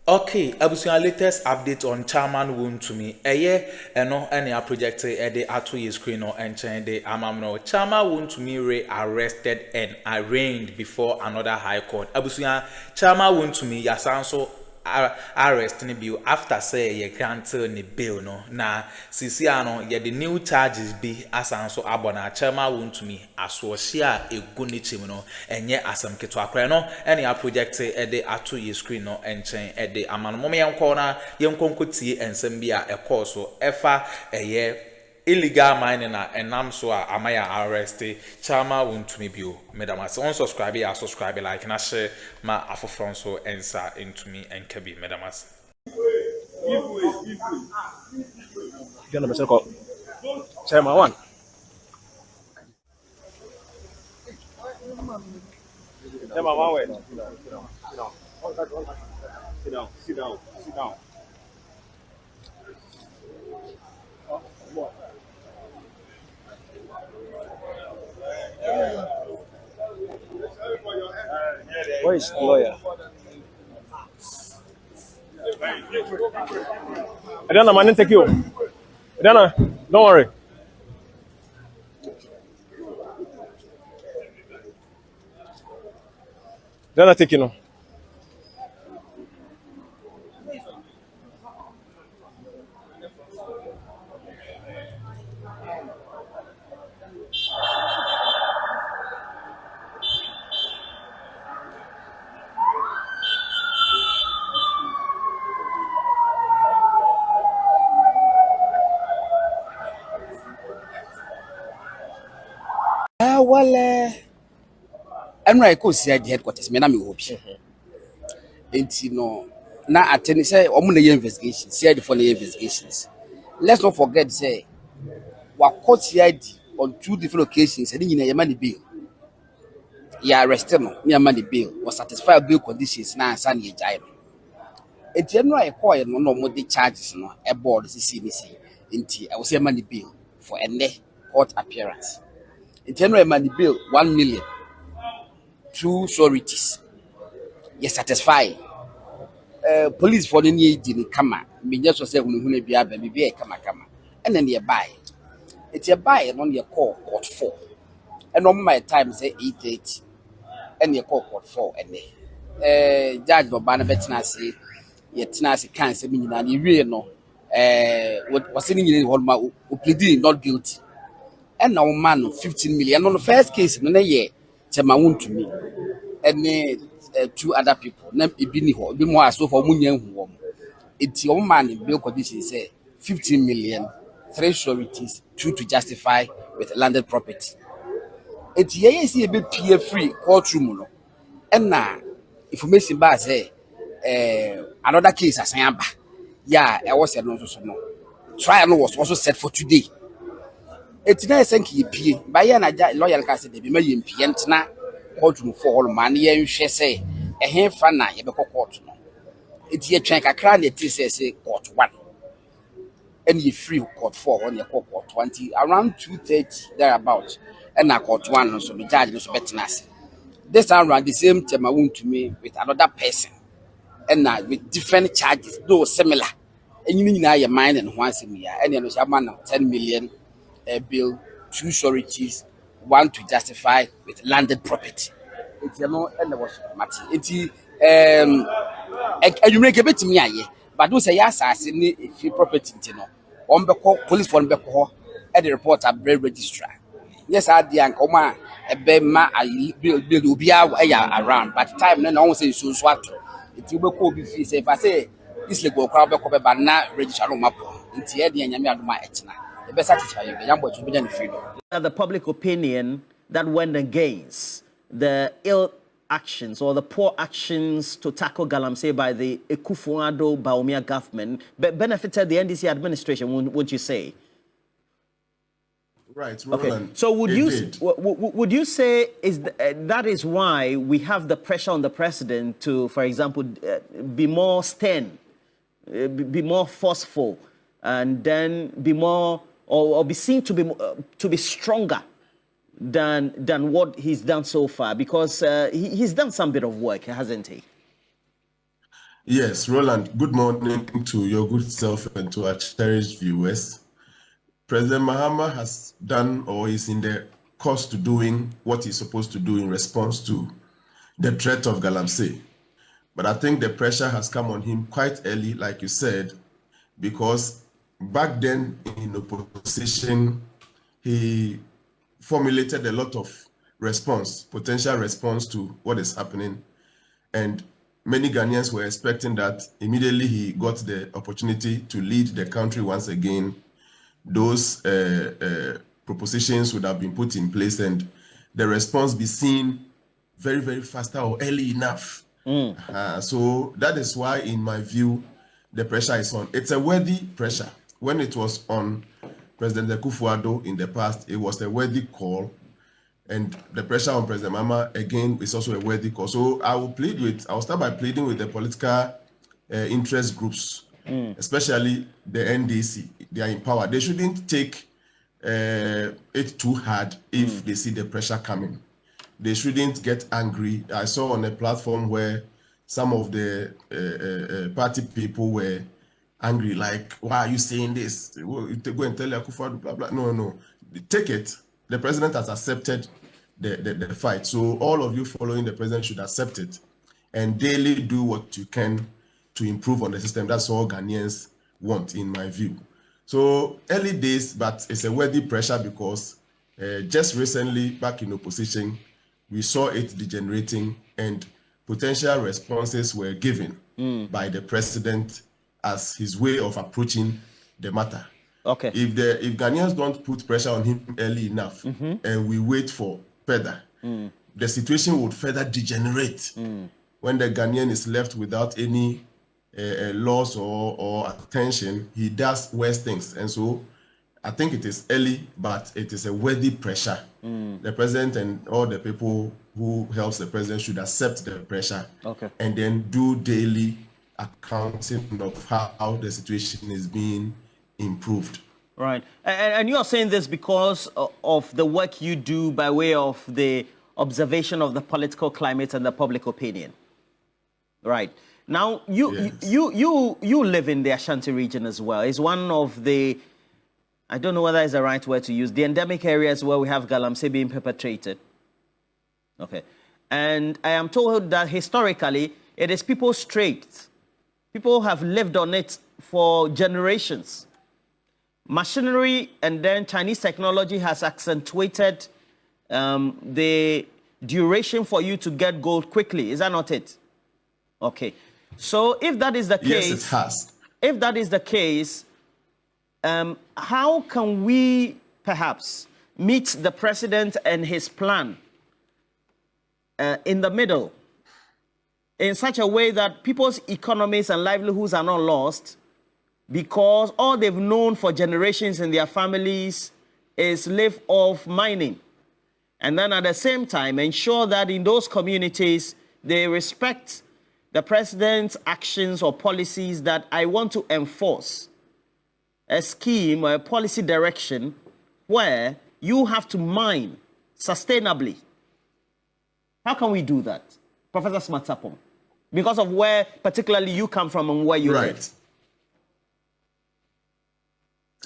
Okay, abusuan latest update on Chairman Wontumi. Eno any a project the atu ye screen or enchain the amamno. Chairman Wontumi re-arrested and arraigned before another high court. Abusuan Chairman Wontumi yasanso arrest ni bill after say ye granted ni bill no na sisi ano ye the new charges be asanso abona Chairman Wontumi aswohia eguni chim no enye asam keto akra no any a project the atu ye screen no enchain the amanmo me yenko na yenko nkotie ensem bi a ekọ so efa illegal mining na enam so a amaya arrest Chairman Wontumi bio medamase on subscribe ya subscribe like na share ma afofron so ensa into me and kebi medamase Gonna be called Chairman one. Chairman one way. Sit down. Where is the lawyer? Adana, man, take you. Adana, don't worry. Adana, take you now. And right, go see the headquarters. Me na me hope. Enti no na attend say omo investigation. See the for investigations. Let's not forget say we caught CID on 2 different occasions. And you money bill. You arrested no. Me money bill was satisfied bail conditions na ansa ye jai no. Enti no I call no more the charges no. A board CCBC. Enti I will say money bill for a court appearance. Enti no money bill 1 million. 2 sureties. You satisfy. Police for the need in kama. Me just say we be a kama. And then you buy. It's a buy and on your call court 4. And on my time say 8:30. And you call court 4 and Judge Bobana Betina say Yetina can't say me na you really know. What was sitting in who pleading not guilty. And now man 15 million on the first case no ye Chairman Wontumi. And 2 other people. Name Ibini ho, be more so for Munyan who. It's your man in bail conditions say 15 million, 3 sureties, 2 to justify with landed property. It's yes, a bit peer free courtroom. And now information by say another case as I am. Yeah, I was no. Trial was also set for today. It's not a thank you, P. By an loyal cast, the million Pientna. Courtroom for all money, and she say, a hand fan, you be court. It's your chank a crown, it is say court 1. And you free court 4 on your court 20, around 2:30 thereabouts, and I court 1, so the judge was betting us. This time around the same Chairman Wontumi with another person, and now with different charges, though similar. And you know your mind and once a year, and you know, man 10 million bill, 2 sureties. 1 to justify with landed property. It's you know, and there was matter. It's you make a bit to me, but do say yes, I see if you property, you know, on the police for the at the report at bread registrar. Yes, I the Akroma a bema I build be around, but time no one say so swat. It will go be free. If I say this legal crowd, but not register on map. It's here the Yamia my etna. The best satisfy you, the young boy to be done freedom. The public opinion that went against the ill actions or the poor actions to tackle Galamsey by the Akuffo Addo Bawumia government benefited the NDC administration, wouldn't you say? Right. Okay. So would you say that is why we have the pressure on the president to, for example, be more stern, be more forceful, and then be more or be seen to be stronger than what he's done so far, because he's done some bit of work, hasn't he? Yes, Roland, good morning to your good self and to our cherished viewers. President Mahama has done or is in the course to doing what he's supposed to do in response to the threat of Galamsey. But I think the pressure has come on him quite early, like you said, because back then in opposition, he formulated a lot of potential response to what is happening. And many Ghanaians were expecting that immediately he got the opportunity to lead the country once again, those propositions would have been put in place and the response be seen very, very faster or early enough. So that is why, in my view, the pressure is on. It's a worthy pressure. When it was on President Akuffo in the past, it was a worthy call. And the pressure on President Mahama, again, is also a worthy call. So I'll start by pleading with the political interest groups, especially the NDC. They are in power. They shouldn't take it too hard if they see the pressure coming. They shouldn't get angry. I saw on a platform where some of the party people were angry, like, why are you saying this? Go and tell Akuffo, blah, blah. No. Take it. The president has accepted the fight. So all of you following the president should accept it and daily do what you can to improve on the system. That's all Ghanaians want, in my view. So early days, but it's a worthy pressure because just recently, back in opposition, we saw it degenerating and potential responses were given by the president as his way of approaching the matter. Okay. If Ghanaians don't put pressure on him early enough and we wait for further, the situation would further degenerate when the Ghanaian is left without any loss or attention. He does worse things. And so I think it is early, but it is a worthy pressure. The president and all the people who helps the president should accept the pressure and then do daily accounting of how the situation is being improved. Right. And you are saying this because of the work you do by way of the observation of the political climate and the public opinion. Right. Now, you live in the Ashanti region as well. It's one of the, I don't know whether it's the right word to use, the endemic areas where we have Galamsey being perpetrated. Okay. And I am told that historically, it is people's trade. People have lived on it for generations. Machinery and then Chinese technology has accentuated the duration for you to get gold quickly. Is that not it? Okay. So if that is the case, yes, it has. If that is the case, how can we perhaps meet the president and his plan in the middle in such a way that people's economies and livelihoods are not lost, because all they've known for generations in their families is live off mining? And then at the same time, ensure that in those communities, they respect the president's actions or policies that I want to enforce a scheme or a policy direction where you have to mine sustainably. How can we do that, Professor Smatsapong? Because of where particularly you come from and where you live.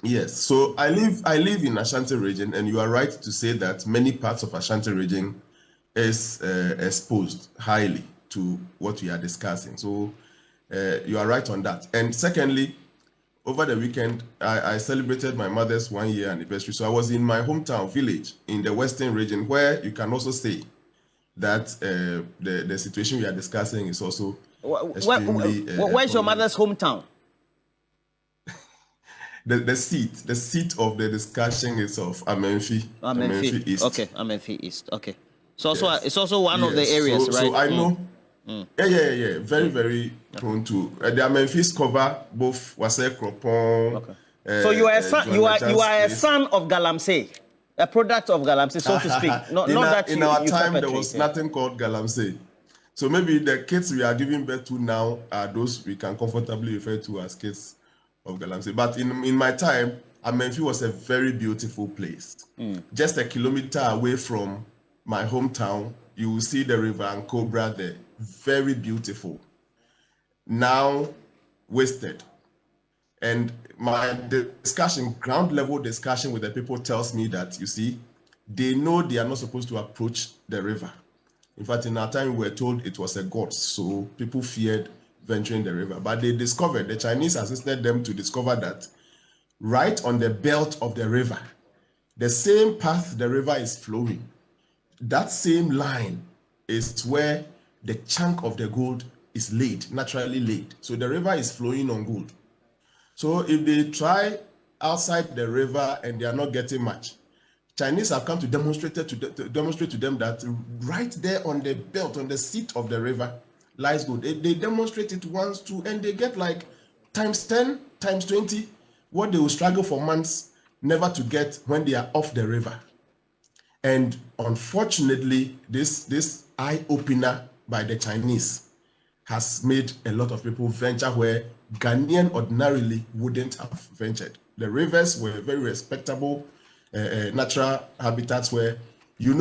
Yes, so I live in Ashanti region, and you are right to say that many parts of Ashanti region is exposed highly to what we are discussing. So you are right on that. And secondly, over the weekend, I celebrated my mother's 1-year anniversary. So I was in my hometown village in the western region, where you can also say that the situation we are discussing is also extremely... Where's your mother's hometown? The seat of the discussion is of Amenfi. Amenfi East. Okay, Amenfi East. Okay. So it's also one of the areas, right? So I know. Yeah. Very, very prone to. The Amenfis cover both Wase Kropon. Okay. So you are a son. You are a son of Galamsey, a product of Galamsey, so to speak. In our time, there was nothing called Galamsey. So maybe the kids we are giving birth to now are those we can comfortably refer to as kids of Galamsey. But in my time, Amenfi was a very beautiful place. Just a kilometer away from my hometown, you will see the river and Cobra there. Very beautiful. now wasted. And my discussion, ground level discussion with the people tells me that, you see, they know they are not supposed to approach the river. In fact, in our time, we were told it was a god, so people feared venturing the river. But they discovered, the Chinese assisted them to discover that right on the belt of the river, the same path the river is flowing, that same line is where the chunk of the gold is laid, naturally laid. So the river is flowing on gold. So if they try outside the river and they are not getting much, Chinese have come to demonstrate to them that right there on the belt, on the seat of the river, lies gold. They demonstrate it once, two, and they get like times 10, times 20, what they will struggle for months never to get when they are off the river. And unfortunately, this eye-opener by the Chinese has made a lot of people venture where Ghanaian ordinarily wouldn't have ventured. The rivers were very respectable natural habitats where, you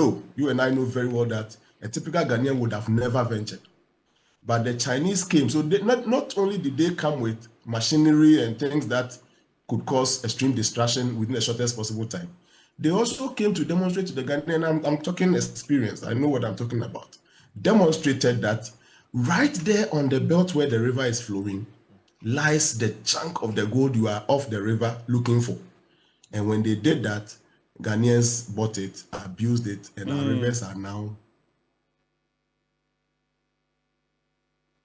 and I know very well that a typical Ghanaian would have never ventured. But the Chinese came, so not only did they come with machinery and things that could cause extreme distraction within the shortest possible time, they also came to demonstrate to the Ghanaian, I'm talking experience, I know what I'm talking about, demonstrated that right there on the belt where the river is flowing lies the chunk of the gold you are off the river looking for. And when they did that, Ghanaians bought it, abused it, and our rivers are now.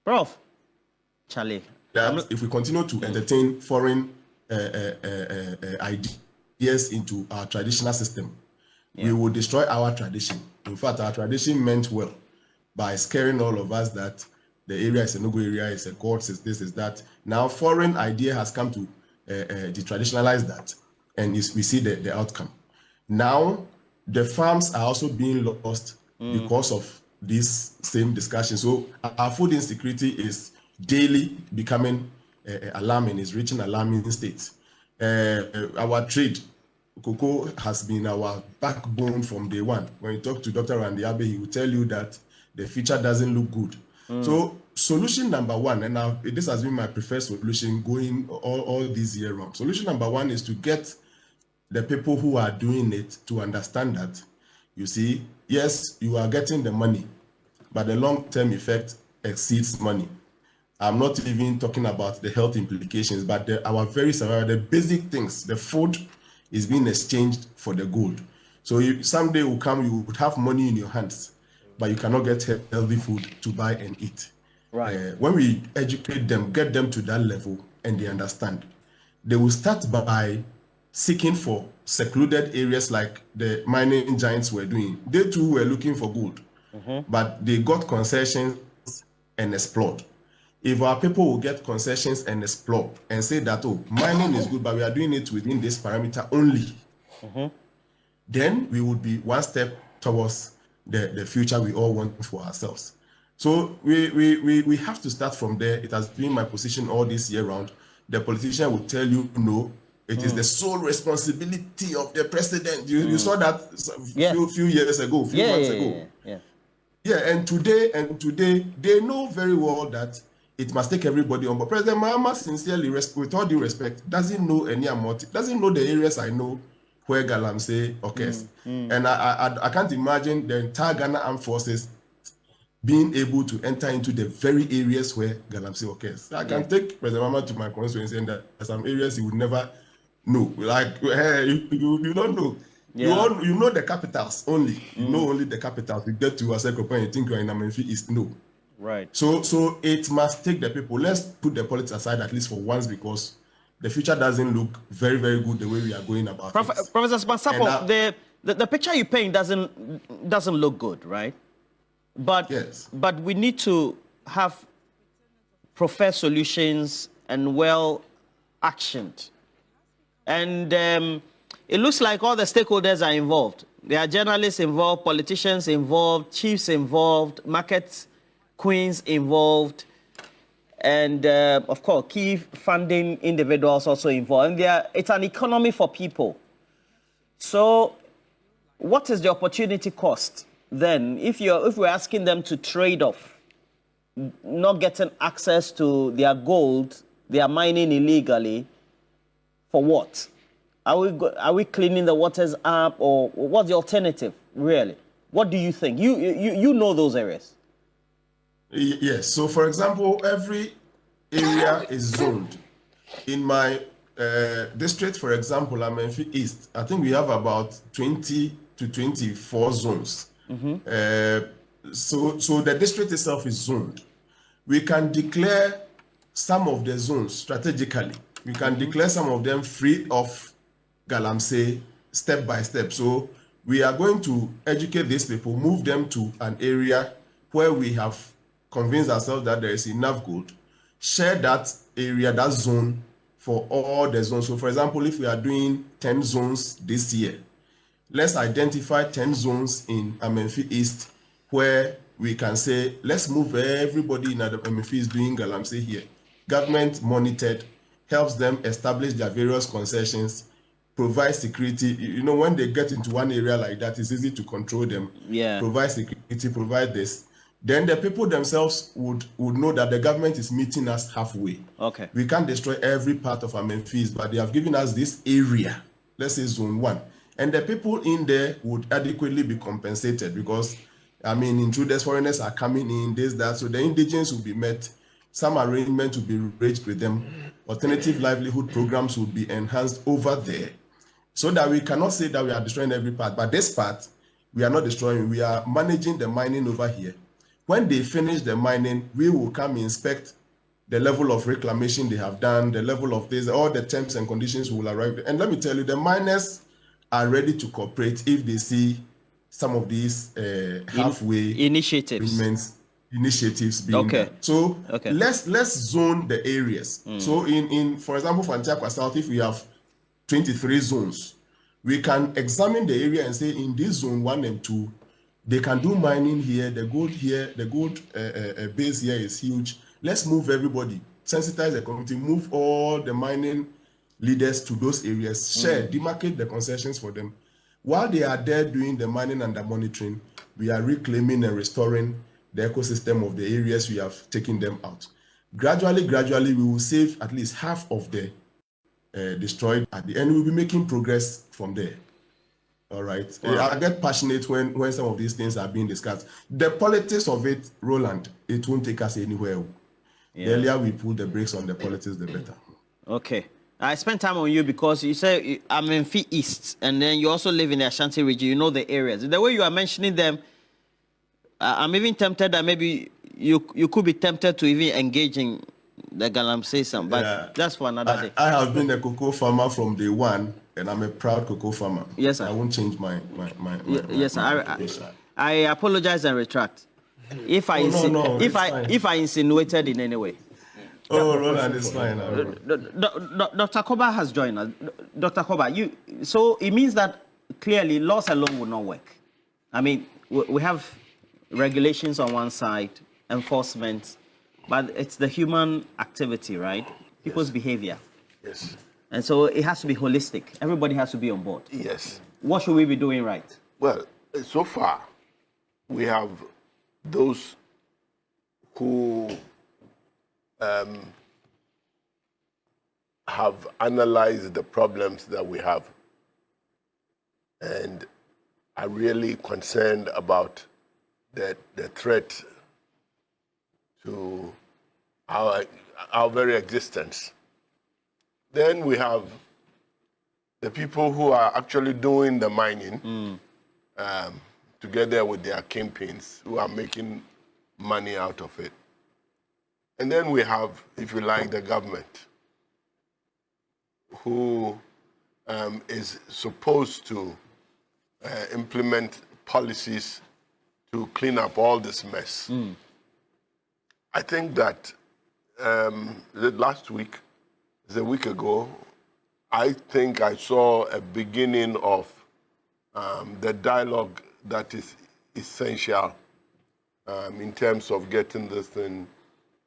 Prof, Charlie. That if we continue to entertain foreign ideas into our traditional system, we will destroy our tradition. In fact, our tradition meant well by scaring all of us that the area is a no-go area, it's a god, it's this, it's that. Now, foreign idea has come to detraditionalize that, and we see the outcome. Now, the farms are also being lost because of this same discussion. So our food insecurity is daily becoming alarming, is reaching alarming states. Our trade, cocoa has been our backbone from day one. When you talk to Dr. Randy Abe, he will tell you that the future doesn't look good. So solution number one, and now this has been my preferred solution going all these year round. Solution number one is to get the people who are doing it to understand that, you see, yes, you are getting the money, but the long-term effect exceeds money. I'm not even talking about the health implications, but our very survival, the basic things, the food is being exchanged for the gold. So someday will come, you would have money in your hands, but you cannot get healthy food to buy and eat. Right. When we educate them, get them to that level, and they understand, they will start by seeking for secluded areas like the mining giants were doing. They too were looking for gold, but they got concessions and explored. If our people will get concessions and explore and say that, oh, mining is good, but we are doing it within this parameter only, then we would be one step towards the future we all want for ourselves. So we have to start from there. It has been my position all this year round. The politician will tell you, no, it is the sole responsibility of the president. You saw that few years ago, few months ago. And today they know very well that it must take everybody on. But President Mahama, sincerely, with all due respect, doesn't know any amount, doesn't know the areas I know where Galamsey occurs. And I can't imagine the entire Ghana Armed Forces being able to enter into the very areas where Galamsey occurs. I can take President Mahama to my constituency and that some areas he would never know. Like, you don't know. You know the capitals only. You know only the capitals. You get to Asekropa and you think you're in Amenfi East. No. Right. So it must take the people. Let's put the politics aside at least for once, because the future doesn't look very, very good the way we are going about it. Professor Spansapo, the picture you paint doesn't look good, right? But but we need to have preferred solutions and well actioned. And it looks like all the stakeholders are involved. There are journalists involved, politicians involved, chiefs involved, market queens involved, and of course, key funding individuals also involved. And it's an economy for people. So what is the opportunity cost then if we're asking them to trade off not getting access to their gold, they are mining illegally. For what? Are we cleaning the waters up, or what's the alternative, really? What do you think? You know those areas. Yes. So, for example, every area is zoned. In my district, for example, Amenfi East, I think we have about 20 to 24 zones. So the district itself is zoned. We can declare some of the zones strategically. We can declare some of them free of galamsey step by step. So we are going to educate these people, move them to an area where we have convinced ourselves that there is enough gold, share that area, that zone, for all the zones. So for example, if we are doing 10 zones this year, let's identify 10 zones in Amenfi East where we can say, let's move everybody in Amenfi East doing galamsey here. Government monitored, helps them establish their various concessions, provide security. You know, when they get into one area like that, it's easy to control them. Yeah. Provide security, provide this. Then the people themselves would know that the government is meeting us halfway. Okay. We can't destroy every part of Amenfi, but they have given us this area, let's say zone 1. And the people in there would adequately be compensated because, I mean, intruders, foreigners are coming in, this, that. So the indigenous will be met. Some arrangement will be reached with them. Alternative livelihood programs will be enhanced over there. So that we cannot say that we are destroying every part. But this part, we are not destroying. We are managing the mining over here. When they finish the mining, we will come inspect the level of reclamation they have done, the level of this, all the terms and conditions will arrive. And let me tell you, the miners are ready to cooperate if they see some of these halfway initiatives being done. So let's zone the areas. So in for example, for Antiaqua South, if we have 23 zones, we can examine the area and say in this zone 1 and 2, they can do mining here, the gold base here is huge. Let's move everybody, sensitize the community, move all the mining leaders to those areas, share, demarcate the concessions for them. While they are there doing the mining and the monitoring, we are reclaiming and restoring the ecosystem of the areas we have taken them out. Gradually, we will save at least half of the destroyed at the end. We'll be making progress from there. All right. Wow. I get passionate when some of these things are being discussed. The politics of it, Roland, it won't take us anywhere. Yeah. The earlier we pull the brakes on the politics, the better. Okay. I spent time on you because you say I'm in Fi East, and then you also live in the Ashanti region. You know the areas. The way you are mentioning them, I'm even tempted that maybe you could be tempted to even engage in the galamsey some, but that's for another day. I have been a cocoa farmer from day one, and I'm a proud cocoa farmer. Yes, sir. I won't change my yes, I apologize and retract if I insinuated in any way. Oh, Roland, it's fine. Dr. Koba has joined us. Dr. Koba, so it means that clearly laws alone will not work. I mean, we have regulations on one side, enforcement, but it's the human activity, right? People's behavior. Yes. And so it has to be holistic. Everybody has to be on board. Yes. What should we be doing right? Well, so far, we have those who have analyzed the problems that we have and are really concerned about the threat to our very existence. Then we have the people who are actually doing the mining together with their kingpins who are making money out of it. And then we have, if you like, the government who is supposed to implement policies to clean up all this mess. I think that last week, a week ago, I think I saw a beginning of the dialogue that is essential in terms of getting this thing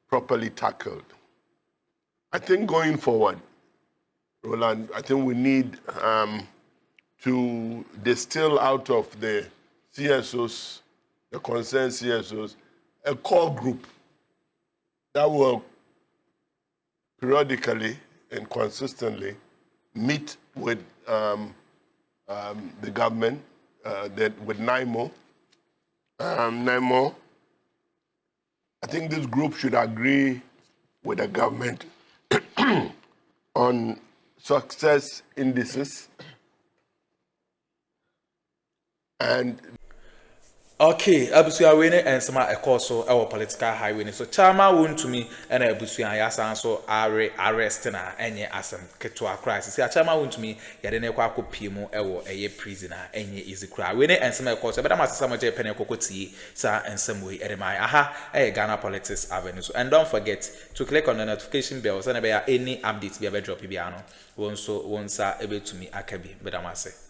properly tackled. I think going forward, Roland, I think we need to distill out of the CSOs, the concerned CSOs, a core group that will periodically and consistently meet with the government, with NIMO. NIMO, I think this group should agree with the government on success indices and okay, abusua we ne ensema ekoso e wo political highway so chama Wontumi na abusua ya san so arrest na enye asem keto crisis ya chama Wontumi ya de ne kwa akopie mu e wo eye prisoner enye izikura we ne ensema ekoso be da masesa mo je pene kokoti sa ensem we e mai aha Ghana Politics Avenue. So and don't forget to click on the notification bell so na be any updates be drop bi ano won so won sa ebetumi akabi be da mase.